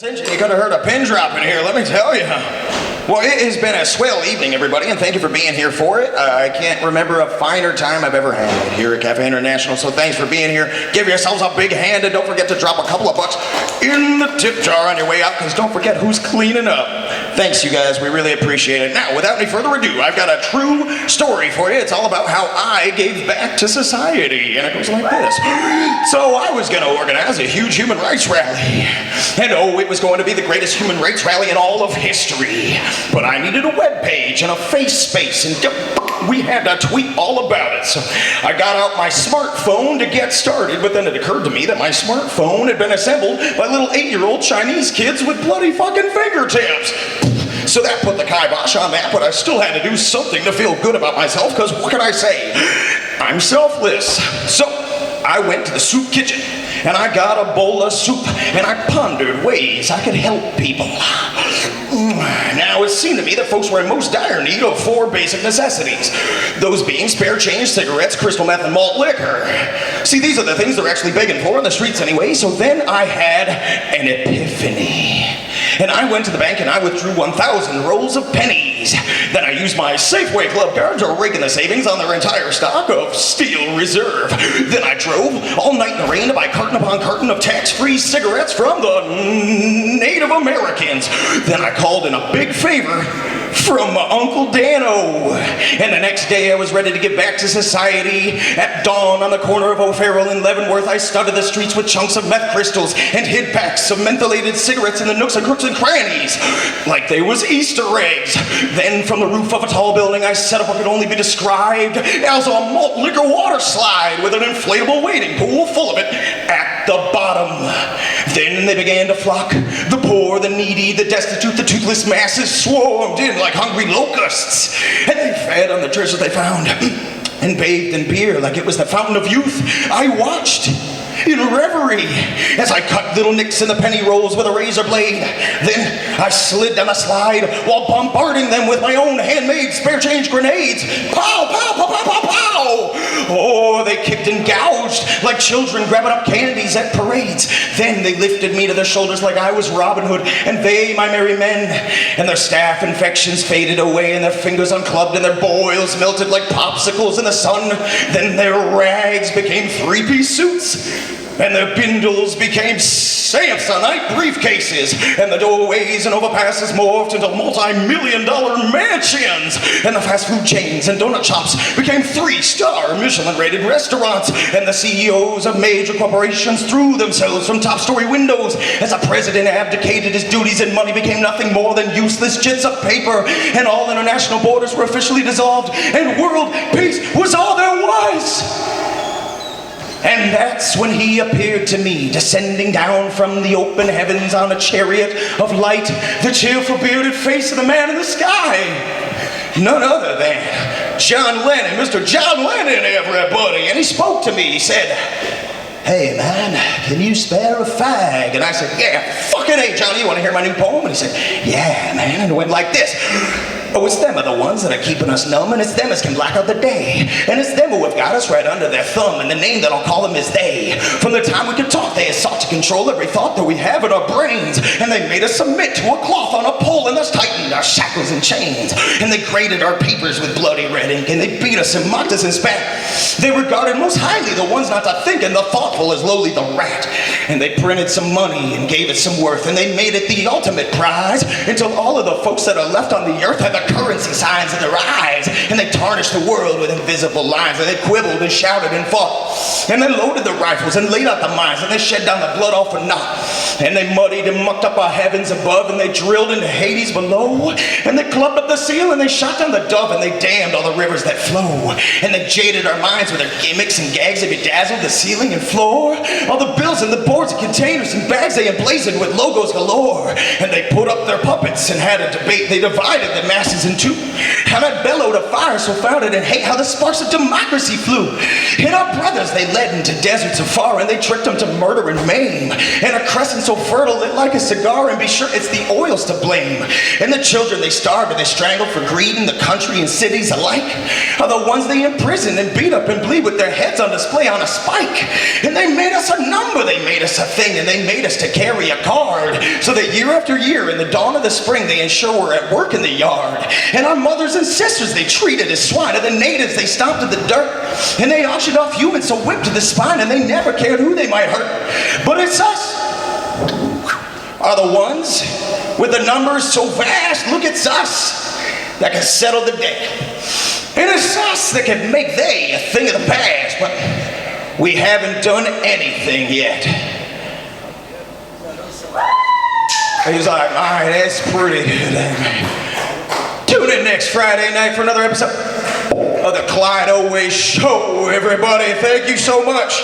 Attention, you could have heard a pin drop in here, let me tell you. Well, it has been a swell evening, everybody, and thank you for being here for it. I can't remember a finer time I've ever had here at Cafe International, so thanks for being here. Give yourselves a big hand, and don't forget to drop a couple of bucks in the tip jar on your way out, because don't forget who's cleaning up. Thanks, you guys. We really appreciate it. Now, without any further ado, I've got a true story for you. It's all about how I gave back to society, and it goes like this. So I was going to organize a huge human rights rally, and oh, it was going to be the greatest human rights rally in all of history. But I needed a web page and a face space, and we had to tweet all about it. So I got out my smartphone to get started, but then it occurred to me that my smartphone had been assembled by little 8-year-old Chinese kids with bloody fucking fingertips. So that put the kibosh on that, but I still had to do something to feel good about myself, because what can I say? I'm selfless. So I went to the soup kitchen, and I got a bowl of soup, and I pondered ways I could help people. Now, it seemed to me that folks were in most dire need of 4 basic necessities. Those being spare change, cigarettes, crystal meth, and malt liquor. See, these are the things they're actually begging for in the streets anyway, so then I had an epiphany. And I went to the bank and I withdrew 1,000 rolls of pennies. Then I used my Safeway Club card to rake in the savings on their entire stock of Steel Reserve. Then I drove all night in the rain to buy carton upon carton of tax-free cigarettes from the Native Americans. Then I called in a big favor from my Uncle Dano. And the next day I was ready to give back to society. At dawn on the corner of O'Farrell and Leavenworth, I studded the streets with chunks of meth crystals and hid packs of mentholated cigarettes in the nooks and crooks and crannies, like they was Easter eggs. Then from the roof of a tall building, I set up what could only be described as a malt liquor water slide with an inflatable wading pool full of it at the bottom. Then they began to flock. The poor, the needy, the destitute, the toothless masses swarmed in like hungry locusts, and they fed on the treasure they found and bathed in beer like it was the fountain of youth. I watched in reverie as I cut little nicks in the penny rolls with a razor blade. Then I slid down a slide while bombarding them with my own handmade spare change grenades. Pow, pow, pow, pow, pow, pow! Oh, they kicked and gouged like children grabbing up candies at parades. Then they lifted me to their shoulders like I was Robin Hood, and they, my merry men, and their staph infections faded away, and their fingers unclubbed, and their boils melted like popsicles in the sun. Then their rags became 3-piece suits, and their bindles became Samsonite briefcases, and the doorways and overpasses morphed into multi-million-dollar mansions, and the fast food chains and donut shops became 3-star Michelin-rated restaurants, and the CEOs of major corporations threw themselves from top-story windows as the president abdicated his duties, and money became nothing more than useless jits of paper, and all international borders were officially dissolved, and world peace was all there was. And that's when he appeared to me, descending down from the open heavens on a chariot of light, the cheerful bearded face of the man in the sky. None other than John Lennon, Mr. John Lennon, everybody. And he spoke to me, he said, "Hey man, can you spare a fag?" And I said, "Yeah, fucking hey, Johnny, you want to hear my new poem?" And he said, "Yeah, man," and it went like this. Oh, it's them are the ones that are keeping us numb, and it's them as can black out the day. And it's them who have got us right under their thumb, and the name that I'll call them is they. From the time we could talk, they have sought to control every thought that we have in our brains, and they made us submit to a cloth on a pole, and thus tightened our shackles and chains. And they graded our papers with bloody red ink, and they beat us and mocked us and spat. They regarded most highly the ones not to think, and the thoughtful as lowly the rat. And they printed some money and gave it some worth, and they made it the ultimate prize, until all of the folks that are left on the earth had the currency signs in their eyes, and they tarnished the world with invisible lines, and they quibbled and shouted and fought, and they loaded the rifles and laid out the mines, and they shed down the blood all for naught, and they muddied and mucked up our heavens above, and they drilled into Hades below, and they clubbed up the seal, and they shot down the dove, and they dammed all the rivers that flow, and they jaded our minds with their gimmicks and gags. They bedazzled the ceiling and floor, all the bills and the boards and containers and bags they emblazoned with logos galore, and they put up their puppets and had a debate. They divided the mass slices in two. How that bellowed a fire so founded in hate, how the sparks of democracy flew. And our brothers they led into deserts afar, and they tricked them to murder and maim. And a crescent so fertile lit like a cigar, and be sure it's the oils to blame. And the children they starved and they strangled for greed in the country and cities alike are the ones they imprisoned and beat up and bleed with their heads on display on a spike. And they made us a number, they made us a thing, and they made us to carry a card, so that year after year in the dawn of the spring they ensure we're at work in the yard. And our mothers and sisters they treated as swine, and the natives they stomped in the dirt, and they auctioned off humans so whipped to the spine, and they never cared who they might hurt. But it's us are the ones with the numbers so vast. Look, it's us that can settle the day, and it's us that can make they a thing of the past. But we haven't done anything yet. He's like, all right, that's pretty good. Tune in next Friday night for another episode of the Clyde Always Show, everybody. Thank you so much.